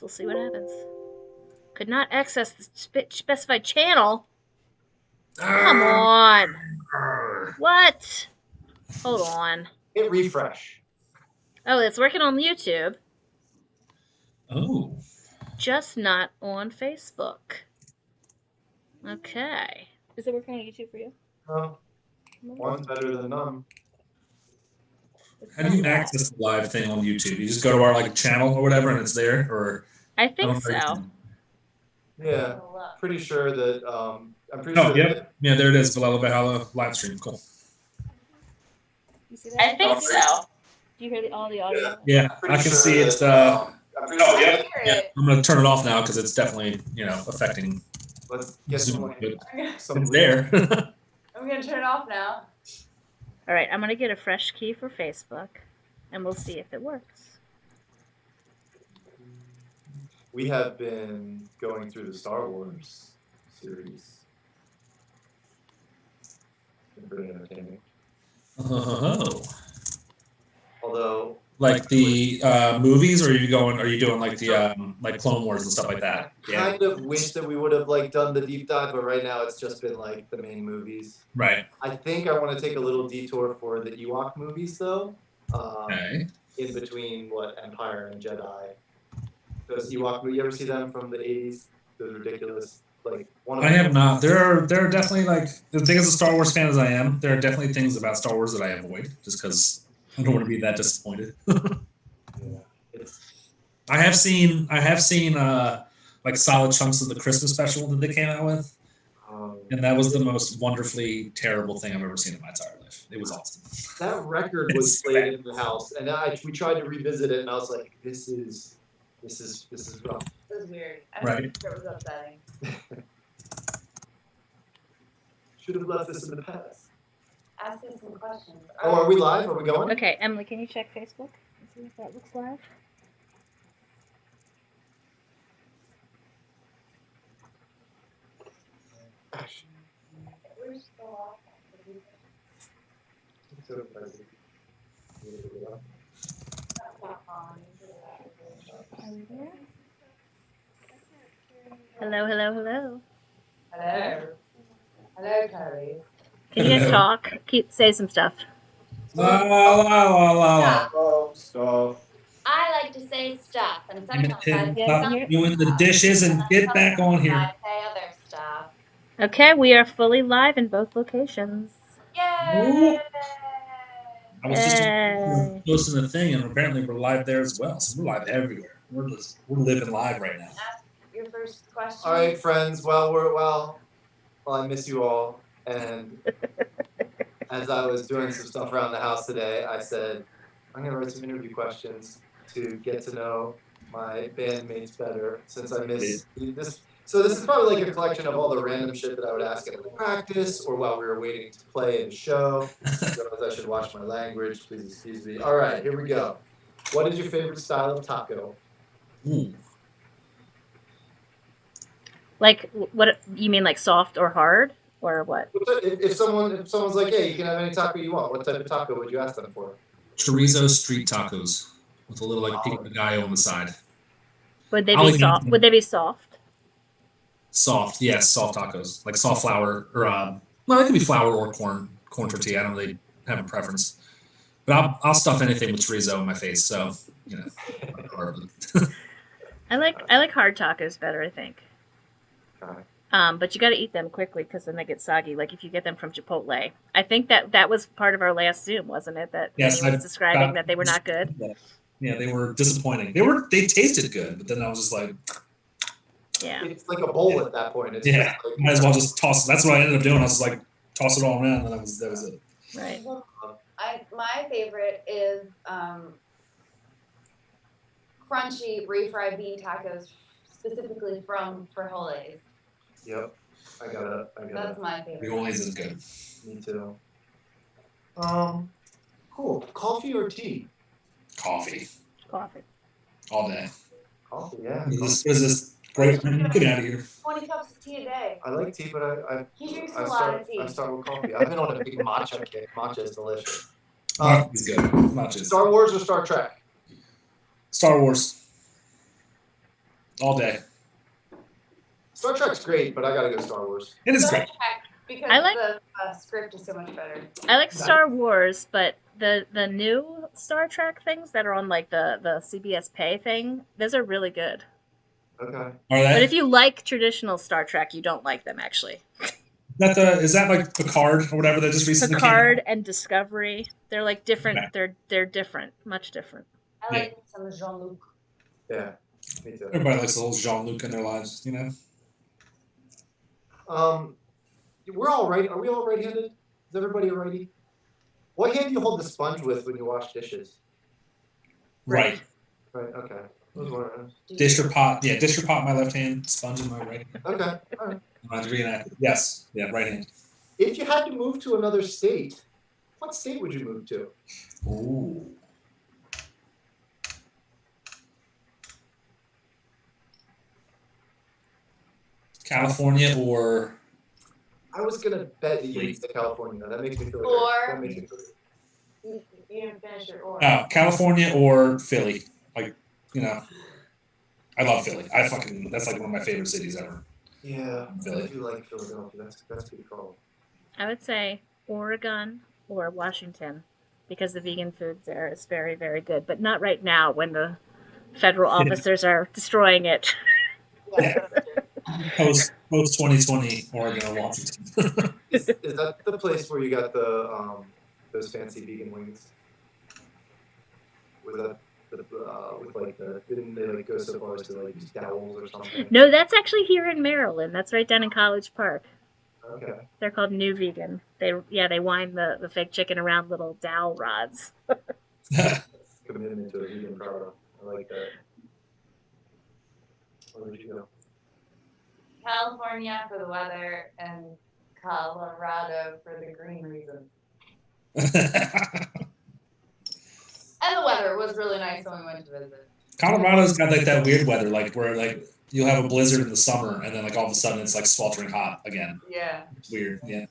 We'll see what happens. Could not access the specified channel. Come on. What? Hold on. Hit refresh. Oh, it's working on YouTube. Oh. Just not on Facebook. Okay. Is it working on YouTube for you? No. One's better than none. How do you access the live thing on YouTube? You just go to our channel or whatever, and it's there, or I think so. Yeah, pretty sure that I'm pretty sure. Yep. Yeah, there it is. Velella Valhalla live stream. Cool. You see that? I think so. Do you hear all the audio? Yeah, I can see it's. Yep. Yeah, I'm gonna turn it off now because it's definitely affecting. Let's get Zoom. some It's there. I'm gonna turn it off now. All right, I'm gonna get a fresh key for Facebook, and we'll see if it works. We have been going through the Star Wars series. Been pretty entertaining. Oh. Although, like the movies, or are you doing like the like Clone Wars and stuff like that? Yeah. kind of wish that we would have done the deep dive, but right now it's just been the main movies. Right. I think I want to take a little detour for the Ewok movies though. Okay. In between Empire and Jedi. Those Ewok movies, you ever see them from the 80s? Those ridiculous, I have not. There are definitely as big as a Star Wars fan as I am, there are definitely things about Star Wars that I avoid just because I don't want to be that disappointed. Yeah. I have seen solid chunks of the Christmas special that they came out with, and that was the most wonderfully terrible thing I've ever seen in my entire life. It was awesome. That record was played in the house, and we tried to revisit it, and I was like, "This is rough." It was weird. Right. It was upsetting. Should have left this in the past. Ask us some questions. Oh, are we live? Are we going? Okay, Emily, can you check Facebook and see if that looks live? We're still Are we there? Hello, hello, hello. Hello. Hello, Chloe. Can you guys talk? Say some stuff. La la la la la. Stop. I like to say stuff, and sometimes I say Stop doing the dishes and get back on here. I say other stuff. Okay, we are fully live in both locations. Yay! I was just posting a thing, and apparently we're live there as well. So we're live everywhere. We're living live right now. Ask your first question. All right, friends. Well, I miss you all. And as I was doing some stuff around the house today, I said, I'm going to write some interview questions to get to know my bandmates better, since I miss this. So this is probably a collection of all the random shit that I would ask at practice or while we were waiting to play in the show. I should watch my language. Please excuse me. All right, here we go. What is your favorite style of taco? Ooh. What you mean, soft or hard, or what? If someone's like, hey, you can have any taco you want, what type of taco would you ask them for? Chorizo street tacos with a little pico de gallo on the side. Would they be soft? Would they be soft? Soft, yes, soft tacos, like soft flour, or it could be flour or corn tortilla. I don't really have a preference, but I'll stuff anything with chorizo in my face. So I like hard tacos better, I think. Okay. But you got to eat them quickly because then they get soggy. Like if you get them from Chipotle, I think that was part of our last Zoom, wasn't it? That yes, I was describing that they were not good. Yeah, they were disappointing. They tasted good, but then I was just like, yeah, it's like a bowl at that point. It's might as well just toss it. That's what I ended up doing. I was just toss it all around, and that was it. Right. My favorite is crunchy refried bean tacos, specifically from Frijoles. Yep, I got it. That's my favorite. Frijoles is good. Me too. Cool. Coffee or tea? Coffee. Coffee. All day. Coffee, yeah. Is this great? Get out of here. 20 cups of tea a day. I like tea, but He drinks a lot of tea. I start with coffee. I've been on a big matcha kick. Matcha is delicious. Matcha is good. Matcha is. Star Wars or Star Trek? Star Wars. all day. Star Trek's great, but I gotta go Star Wars. It is Star great. Trek, because I like- the script is so much better. I like Star Wars, but the new Star Trek things that are on like the CBS Pay thing, those are really good. Okay. Are But they? if you like traditional Star Trek, you don't like them actually. Is that like Picard or whatever that just recently Picard came and Discovery, they're like different. Okay. They're different, much different. I like some Jean-Luc. Yeah. Me too. out? Everybody likes the whole Jean-Luc in their lives, you know? We're all right. Are we all right-handed? Is everybody righty? What hand do you hold the sponge with when you wash dishes? Right. Right. Okay. I was wondering. Dish or pot. Yeah, dish or pot in my left hand, sponge in my right hand. Okay. All right. I'm not reenacted. Yes. Yeah, right hand. If you had to move to another state, what state would you move to? Ooh. California or I was gonna bet that you would say California. That makes me feel good. Or- That makes me feel good. You didn't finish your or. California or Philly. Like, you know, I love Philly. That's like one of my favorite cities ever. Yeah, Philly. I do like Philadelphia. That's pretty cool. I would say Oregon or Washington, because the vegan food there is very, very good. But not right now when the federal officers are destroying it. Yeah. Post 2020 Oregon or Washington. Is that the place where you got the those fancy vegan wings? Was that with like didn't they like go so far as to like use dowels or something? No, that's actually here in Maryland. That's right down in College Park. Okay. They're called New Vegan. They wind the fake chicken around little dowel rods. Commitment to a vegan product. I like that. Where would you go? California for the weather and Colorado for the green reasons. And the weather was really nice when we went to visit. Colorado's got like that weird weather, like where like you'll have a blizzard in the summer and then like all of a sudden it's like sweltering hot again. Yeah. It's weird, yeah.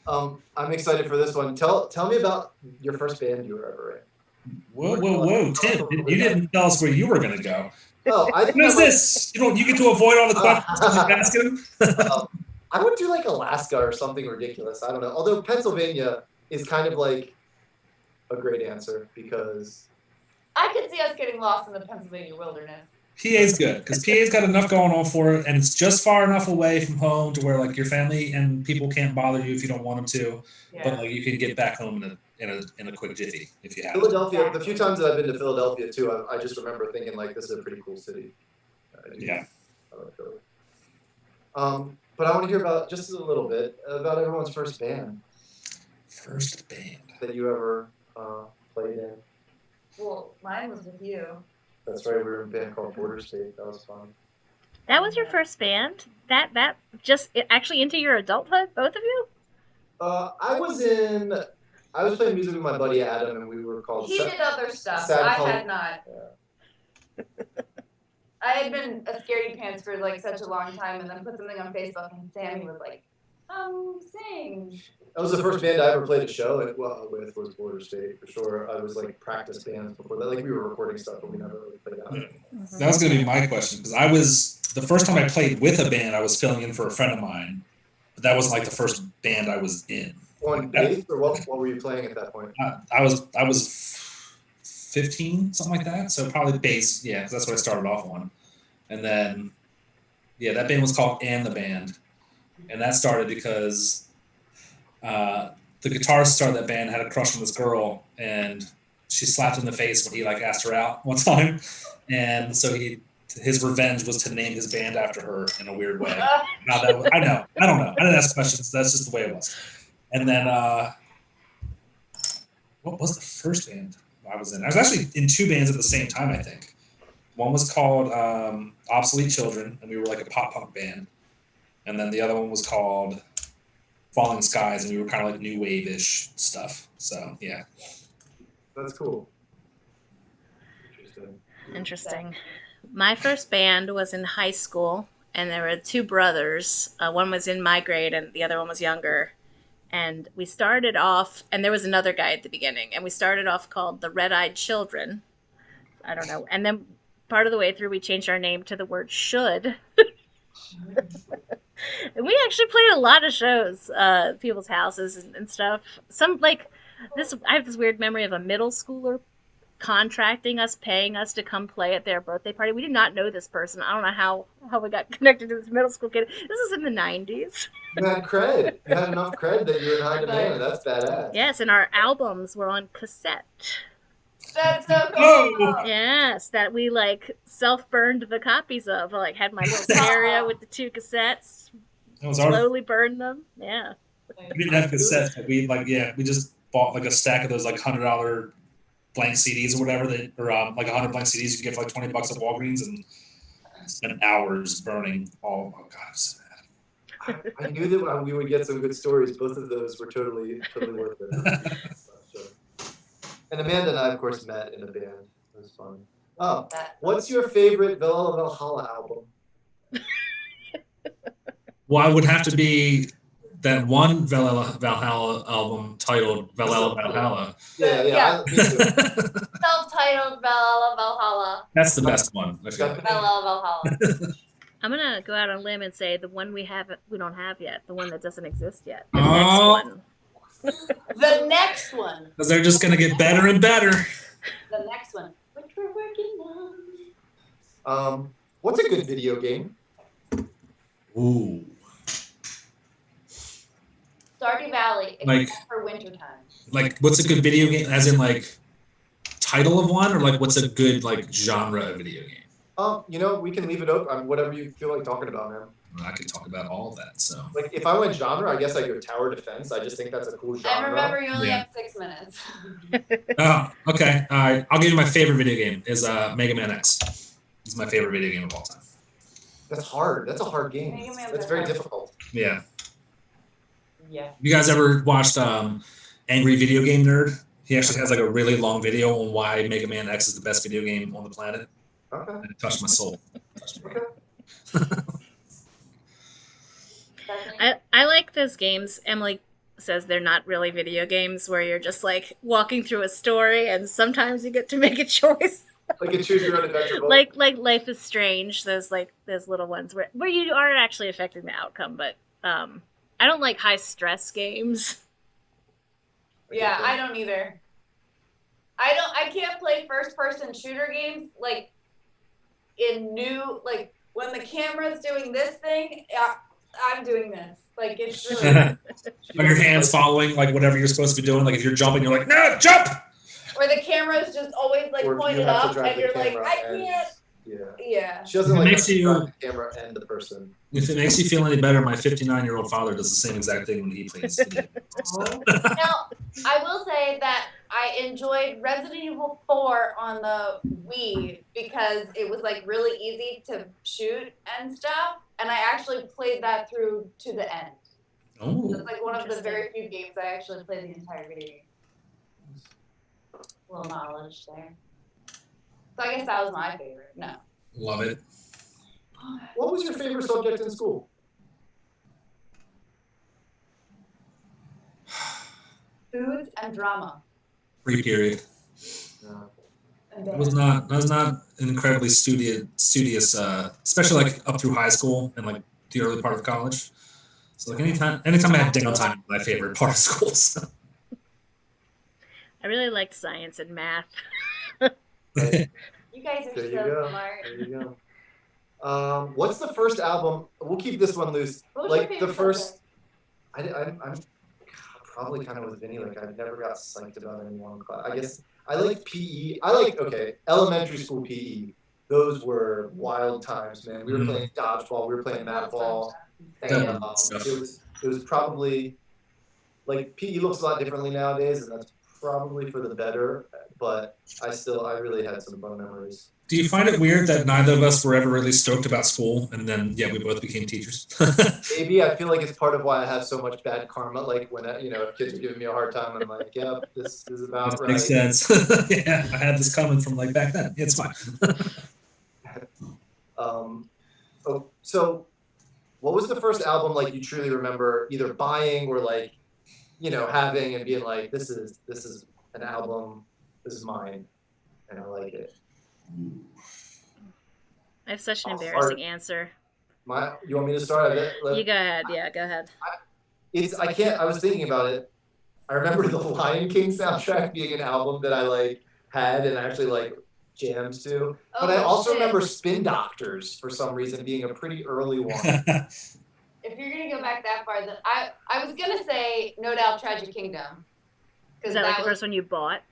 I'm excited for this one. Tell me about your first band you were ever in. Whoa, Tim! You didn't tell us where you were gonna go. Oh, I What is this? You get to avoid all the questions you're asking. I would do like Alaska or something ridiculous. I don't know. Although Pennsylvania is kind of like a great answer because I could see us getting lost in the Pennsylvania wilderness. PA's good because PA's got enough going on for it, and it's just far enough away from home to where like your family and people can't bother you if you don't want them to. Yeah. But like you can get back home in a quick jiffy if you have to. Philadelphia. The few times that I've been to Philadelphia too, I just remember thinking like this is a pretty cool city. Yeah. I like Philly. But I want to hear about just a little bit about everyone's first band First band. that you ever played in. Well, mine was with you. That's right. We were in a band called Border State. That was fun. That was your first band? That just actually into your adulthood, both of you? I was playing music with my buddy Adam, and we were called. He did other stuff. Sad I Col- had not. Yeah. I had been a scaredy pants for like such a long time, and then put something on Facebook, and Sammy was like, sing. That was the first band I ever played a show with was Border State for sure. I was like practice bands before that. Like we were recording stuff, but we never really played out. Mm-hmm. That was going to be my question because I was the first time I played with a band. I was filling in for a friend of mine, but that wasn't like the first band I was in. On bass, or what were you playing at that point? I was 15, something like that. So probably bass, yeah, 'cause that's what I started off on. And then, yeah, that band was called And the Band, and that started because the guitarist started that band had a crush on this girl, and she slapped him in the face when he like asked her out one time, and so his revenge was to name his band after her in a weird way. I don't know. I didn't ask questions. That's just the way it was. And then, what was the first band I was in? I was actually in two bands at the same time, I think. One was called Obsolete Children, and we were like a pop punk band. And then the other one was called Falling Skies, and we were kind of like new wave-ish stuff. So, yeah. That's cool. Interesting. My first band was in high school, and there were two brothers. One was in my grade, and the other one was younger. And we started off, and there was another guy at the beginning, and we started off called the Red Eyed Children. I don't know. And then part of the way through, we changed our name to the word should. And we actually played a lot of shows, people's houses and stuff. Some like this. I have this weird memory of a middle schooler contracting us, paying us to come play at their birthday party. We did not know this person. I don't know how we got connected to this middle school kid. This is in the 90s. You had cred. You had enough cred that you were in high demand. That's badass. Yes, and our albums were on cassette. That's so cool. Oh! Yes, that we like self-burned the copies of. I like had my little stereo with the 2 cassettes. That was our. Slowly burned them. Yeah. We didn't have cassettes, but we just bought like a stack of those like $100 blank CDs or whatever or like 100 blank CDs you can get for like $20 at Walgreens and spent hours burning all. Oh god, it was so bad. I knew that we would get some good stories. Both of those were totally worth it. And Amanda and I, of course, met in a band. It was fun. Oh, what's your favorite Velella Valhalla album? Well, I would have to be that one Velella Valhalla album titled Velella Valhalla. Yeah. Self-titled Velella Valhalla. That's the best one. Velella Valhalla. I'm gonna go out on a limb and say the one we don't have yet, the one that doesn't exist yet. The Oh. next one. The next one. Because they're just gonna get better and better. The next one, which we're working on. What's a good video game? Ooh. Stardew Valley, except Like- for wintertime. Like, what's a good video game? As in, like, title of one, or like, what's a good like genre of video game? We can leave it open. Whatever you feel like talking about, man. I could talk about all of that. So. Like, if I went genre, I guess I go tower defense. I just think that's a cool genre. And remember, you only Yeah. have 6 minutes. Oh, okay. All right. I'll give you my favorite video game is Mega Man X. It's my favorite video game of all time. That's hard. That's a hard game. Mega Man's That's a very hard- difficult. Yeah. Yeah. You guys ever watched Angry Video Game Nerd? He actually has like a really long video on why Mega Man X is the best video game on the planet. Okay. And it touched my soul. I like those games. Emily says they're not really video games where you're just like walking through a story and sometimes you get to make a choice. Like a choose your own adventure book. like Life is Strange, those little ones where you are actually affecting the outcome, but I don't like high stress games. Yeah, I don't either. I can't play first person shooter games like when the camera's doing this thing, I'm doing this. Like it's really Are your hands following like whatever you're supposed to be doing? Like if you're jumping, you're like, no, jump! or the camera's just always like Or you pointed have to up drive and the you're like, camera I and- can't. Yeah. Yeah. She doesn't It like makes to you- drive the camera and the person. If it makes you feel any better, my 59-year-old father does the same exact thing when he plays. Now, I will say that I enjoyed Resident Evil 4 on the Wii because it was like really easy to shoot and stuff, and I actually played that through to the end. Oh, It's like one of the very few games I actually played the entire video game. Little knowledge there. So I guess that was my favorite. No. love it. What was your favorite subject in school? Foods and drama. Free period. No. And I was not incredibly studious, especially like up through high school and like the early part of college. So like anytime I had downtime, my favorite part of school. So. I really liked science and math. You guys are There you so go. smart. There you go. What's the first album? We'll keep this one loose. What was your Like the favorite first. subject? I'm probably kind of with Vinny. Like I never got psyched about any one class. I guess I like PE. Elementary school PE. Those were wild times, man. We were playing dodgeball. We were playing mat ball. And, it was probably like PE looks a lot differently nowadays, and that's probably for the better. But I really had some fun memories. Do you find it weird that neither of us were ever really stoked about school, and then we both became teachers? Maybe I feel like it's part of why I have so much bad karma. Like when if kids are giving me a hard time, I'm like, yeah, this is about That right. makes sense. Yeah, I had this coming from like back then. It's fine. So what was the first album like you truly remember either buying or like, having and being like, this is an album, this is mine, and I like it. I have such an A embarrassing heart. answer. You want me to start? You go ahead. Yeah, go ahead. I can't. I was thinking about it. I remember the Lion King soundtrack being an album that I like had and actually like jammed to. But I also remember Spin Doctors for some reason being a pretty early one. If you're gonna go back that far, then I was gonna say No Doubt Tragic Kingdom. Is that like the first one you bought?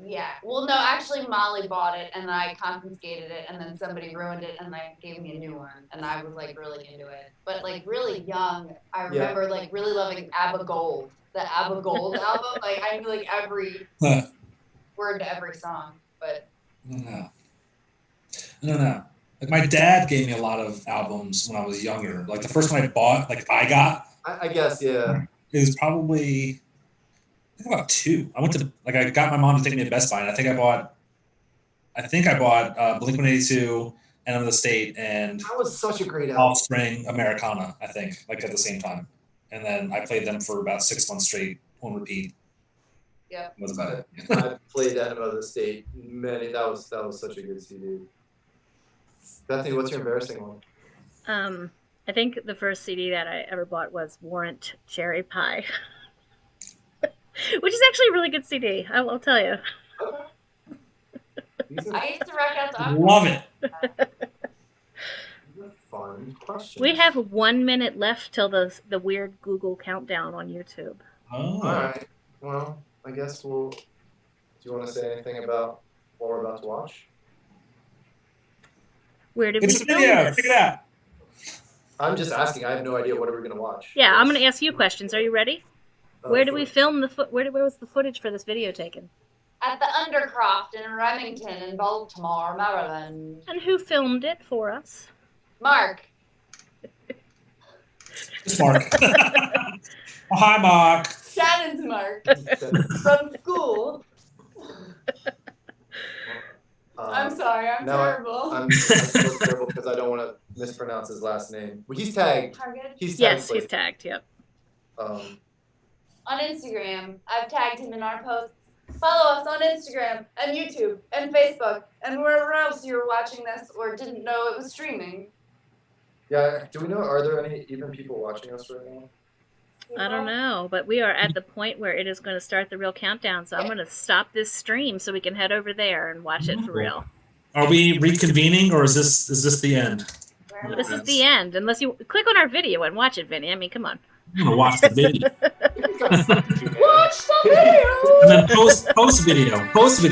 Yeah. Well, no, actually, Molly bought it, and I confiscated it, and then somebody ruined it, and like gave me a new one, and I was like really into it. But like really young, I remember like really loving ABBA Gold, the ABBA Gold album. Like I knew like every word to every song. But I don't know. Like my dad gave me a lot of albums when I was younger. Like the first one I bought, like I got. I guess, yeah. It was probably I think about 2. I got my mom to take me to Best Buy, and I think I bought Blink-182, End of the State, and That was such a great album. Offspring Americana, I think, like at the same time. And then I played them for about 6 months straight on repeat. yeah. That was about it. I played End of the State. That was such a good CD. Bethany, what's your embarrassing one? I think the first CD that I ever bought was Warrant Cherry Pie, which is actually a really good CD. I'll tell you. Okay. I used to rock out to Love it. Fun question. We have 1 minute left till the weird Google countdown on YouTube. Oh. All right. Well, I guess we'll. Do you want to say anything about what we're about to watch? Where did It's we a film video. this? Check it out. I'm just asking. I have no idea what are we going to watch. Yeah, I'm going to ask you questions. Are you ready? Where did we Sure. film where was the footage for this video taken? at the Undercroft in Remington in Baltimore, Maryland. And who filmed it for us? Mark. It's Mark. Oh, hi, Mark. Shannon's Mark from school. I'm sorry, I'm terrible. I'm so terrible because I don't want to mispronounce his last name. He's tagged. Target? He's tagged. Yes, he's tagged. Yep. On Instagram, I've tagged him in our posts. Follow us on Instagram and YouTube and Facebook and wherever else you were watching this or didn't know it was streaming. Yeah. Do we know? Are there any even people watching us right now? I don't know, but we are at the point where it is going to start the real countdown. So I'm going to stop this stream so we can head over there and watch it for real. Are we reconvening, or is this the end? This is the end. Unless you click on our video and watch it, Vinny. I mean, come on. I'm gonna watch the video. Watch the video! And then post video.